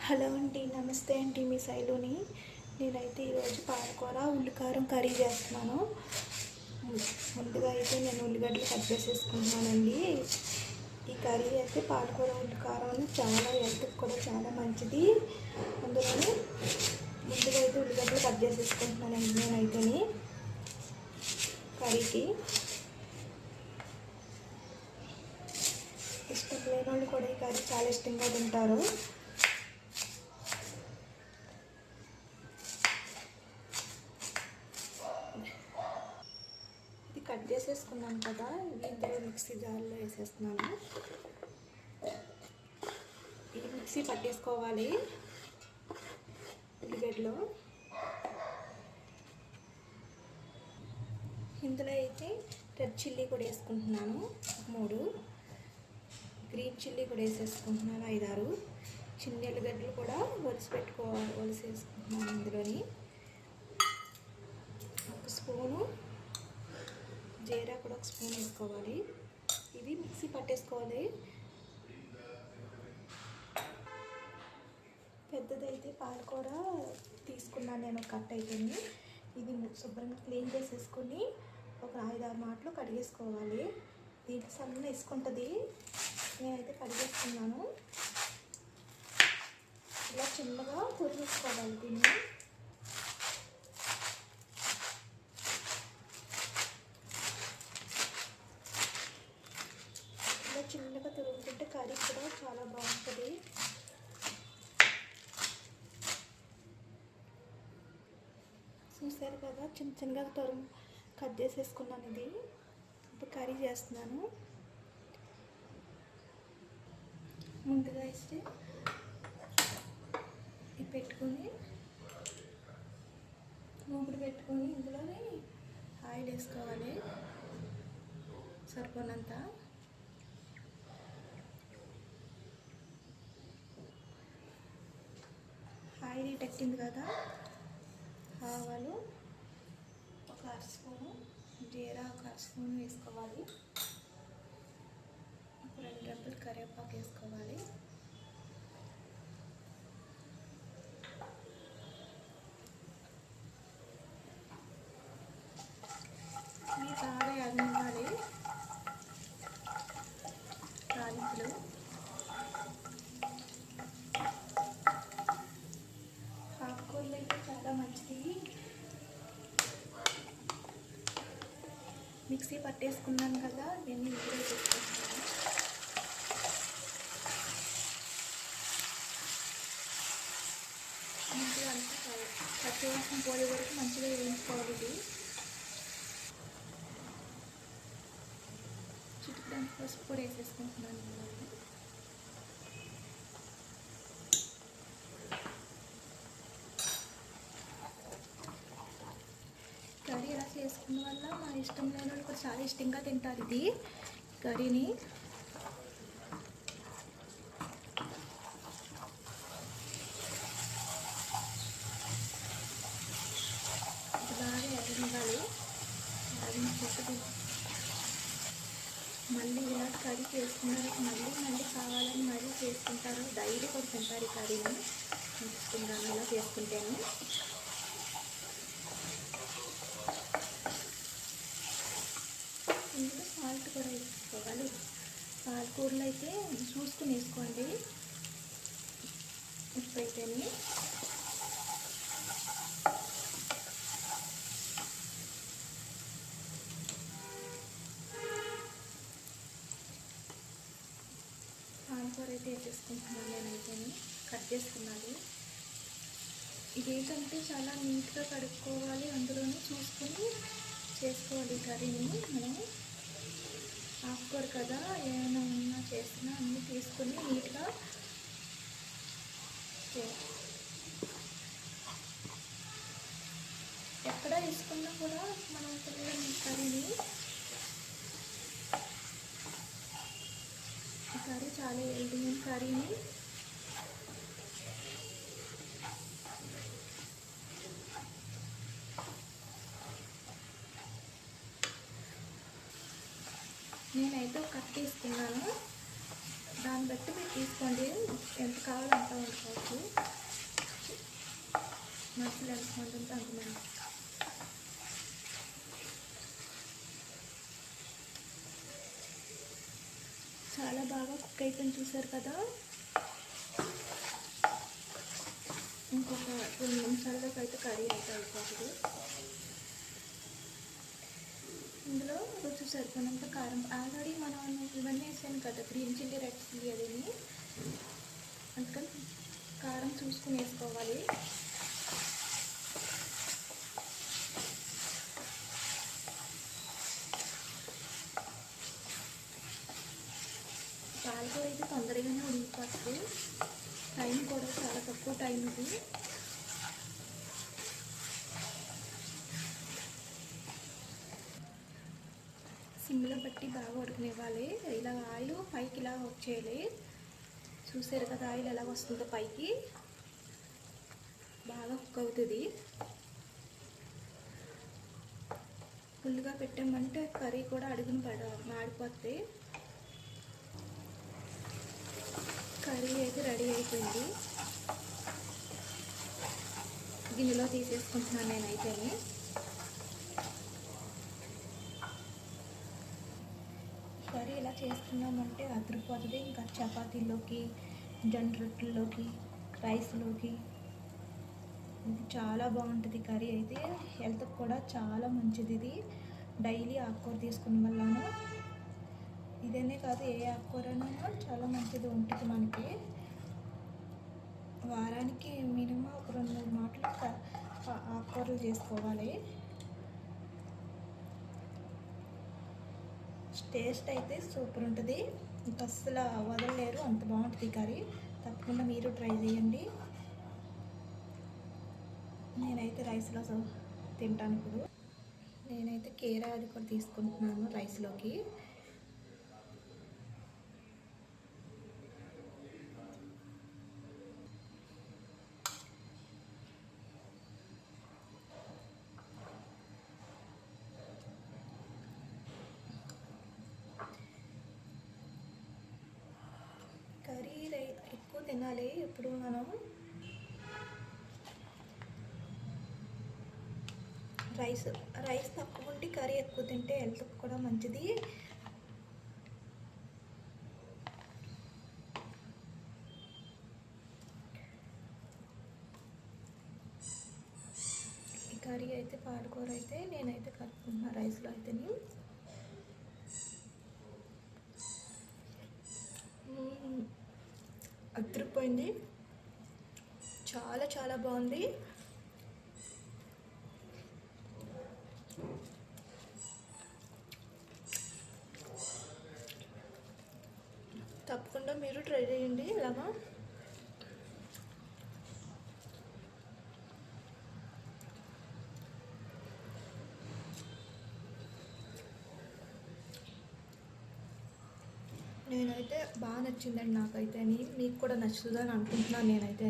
Hello అండి, నమస్తే అండి. మీ శైలుని. నేనైతే ఈరోజు పాలకూర ఉల్లికారం కర్రీ చేస్తున్నాను. ముందుగా అయితే నేను ఉల్లిగడ్డలు కట్ చేసేసుకుంటున్నానండి. ఈ కర్రీ అయితే పాలకూర ఉల్లికారం చాలా హెల్త్కి కూడా చాలా మంచిది. అందులోనే ముందుగా అయితే ఉల్లిగడ్డలు కట్ చేసేసుకుంటున్నానండి నేనైతేని కర్రీకి. ఇష్టం లేని వాళ్ళు కూడా ఈ కర్రీ చాలా ఇష్టంగా తింటారు. కట్ చేసేసుకున్నాను కదా, ఇవి ఇందులో మిక్సీ జార్లో వేసేస్తున్నాను. ఇది మిక్సీ పట్టేసుకోవాలి ఉల్లిగడ్డలో. ఇందులో అయితే రెడ్ చిల్లీ కూడా వేసుకుంటున్నాను 3, గ్రీన్ చిల్లీ కూడా వేసేసుకుంటున్నాను 5, 6 చిన్న ఉల్లిగడ్డలు కూడా ఒలిసేసుకుంటున్నాను. ఇందులోని 1 స్పూను జీరా కూడా 1 స్పూన్ వేసుకోవాలి. ఇవి మిక్సీ పట్టేసుకోవాలి. పెద్దదైతే పాలకూర తీసుకున్నాను నేను, కట్ అయిపోయింది. ఇది శుభ్రంగా క్లీన్ చేసేసుకొని ఒక 5, 6 మాటలు కడిగేసుకోవాలి. దీంట్లో సన్న వేసుకుంటుంది. నేనైతే కడిగేసుకున్నాను. ఇలా చిన్నగా తురిమేసుకోవాలి దీన్ని. చిన్నగా తురుముకుంటే కర్రీ కూడా చాలా బాగుంటుంది. చూసారు కదా, చిన్నగా కట్ చేసేసుకున్నాను. ఇది ఇప్పుడు కర్రీ చేస్తున్నాను. ముందుగా అయితే ఇది పెట్టుకొని మూకుడు పెట్టుకొని ఇందులోనే ఆయిల్ వేసుకోవాలి సరిపోనంత. ఆయిల్ ఎట్టింది కదా, ఆవాలు 1 అర స్పూను, జీరా 1 అర స్పూను వేసుకోవాలి. 2 రెబ్బలు కరివేపాకు వేసుకోవాలి. ఇవి బాగా ఎగనివ్వాలి తాలింపులు. ఆకుకూరలు అయితే చాలా మంచిది. మిక్సీ పట్టేసుకున్నాను కదా, నేను ఇందులో వేసుకుంటున్నాను. మంచిగా అంతా పచ్చివాసన పోయే వరకు మంచిగా వేయించుకోవాలి. ఇది చిటికెడంత పసుపు కూడా వేసేసుకుంటున్నాను. కర్రీ ఇలా చేసుకున్న వల్ల మా ఇష్టం లేని వాళ్ళు కూడా చాలా ఇష్టంగా తింటారు ఇది కర్రీని. బాగా ఎగనివ్వాలి. మళ్ళీ ఇలా కర్రీ చేసుకున్నారు, మళ్ళీ కావాలని మళ్ళీ చేసుకుంటారు. డైలీ కూడా తింటారు ఈ కర్రీని. ఇష్టంగా ఇలా చేసుకుంటాను. ఇందులో సాల్ట్ కూడా వేసుకోవాలి. పాలకూరలు అయితే చూసుకుని వేసుకోండి ఉప్పు అయితేనే. పాలకూర అయితే వేసేసుకుంటున్నాను నేనైతే, కట్ చేసుకున్నది. ఇదేంటంటే చాలా నీట్గా కడుక్కోవాలి, అందులోనే చూసుకొని చేసుకోవాలి కర్రీని. మనం ఆకుకూర కదా, ఏమైనా ఉన్నా చేసినా అన్నీ తీసుకొని నీట్గా ఎక్కడ తీసుకున్నా కూడా మనం పిల్లలు కర్రీని. ఈ కర్రీ చాలా హెల్తీ కర్రీని. నేనైతే ఒక కట్ తీసుకున్నాను. దాన్ని బట్టి మీరు తీసుకోండి, ఎంత కావాలో అంత వండుకోవచ్చు. మనుషులు ఎంతమంది ఉంటే అంతమంది. చాలా బాగా కుక్ అయిపోయింది, చూసారు కదా. ఇంకొక 2 నిమిషాల్లోకి అయితే కర్రీ అయితే అయిపోతుంది. ఇందులో రుచి సరిపోయినంత కారం, ఆల్రెడీ మనం ఇవన్నీ వేసాను కదా, గ్రీన్ చిల్లీ, రెడ్ చిల్లీ అది, అందుకని కారం చూసుకుని వేసుకోవాలి. పాలకూర అయితే తొందరగానే ఉడికిపోతుంది, టైం కూడా చాలా తక్కువ టైం ఇది. సిమ్లో బట్టి బాగా ఉడకనివ్వాలి. ఇలా ఆయిల్ పైకి ఇలా వచ్చేయాలి, చూసారు కదా ఆయిల్ ఎలా వస్తుందో పైకి, బాగా కుక్ అవుతుంది. ఫుల్గా పెట్టామంటే కర్రీ కూడా అడుగున మాడిపోతుంది. కర్రీ అయితే రెడీ అయిపోయింది, గిన్నెలో తీసేసుకుంటున్నాను నేనైతే. కర్రీ ఇలా చేస్తున్నామంటే అదిరిపోతుంది. ఇంకా చపాతీలోకి, జొన్న రొట్టెల్లోకి, రైస్లోకి ఇది చాలా బాగుంటుంది. కర్రీ అయితే హెల్త్కి కూడా చాలా మంచిది. ఇది డైలీ ఆకుకూర తీసుకున్న వల్లనూ, ఇదనే కాదు ఏ ఆకుకూరైనా చాలా మంచిది ఉంటుంది మనకి. వారానికి మినిమం ఒక 2-3 మాటలు ఆకుకూరలు చేసుకోవాలి. టేస్ట్ అయితే సూపర్ ఉంటుంది, ఇంకా అస్సలు వదలలేరు, అంత బాగుంటుంది కర్రీ. తప్పకుండా మీరు ట్రై చేయండి. నేనైతే రైస్లో తింటాను. ఇప్పుడు నేనైతే కీరా అది కూడా తీసుకుంటున్నాను రైస్లోకి. కర్రీ ఎక్కువ తినాలి. ఇప్పుడు మనం రైస్ తక్కువ ఉంటే కర్రీ ఎక్కువ తింటే హెల్త్కి కూడా మంచిది. ఈ కర్రీ అయితే పాలకూర అయితే నేనైతే కలుపుకుంటున్నా రైస్లో అయితే. అదిరిపోయింది, చాలా చాలా బాగుంది. తప్పకుండా మీరు ట్రై చేయండి ఇలాగా. నేనైతే బాగా నచ్చిందండి నాకైతే. మీకు కూడా నచ్చుతుందని అనుకుంటున్నాను నేనైతే.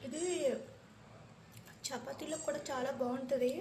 ఇది చపాతీలో కూడా చాలా బాగుంటుంది.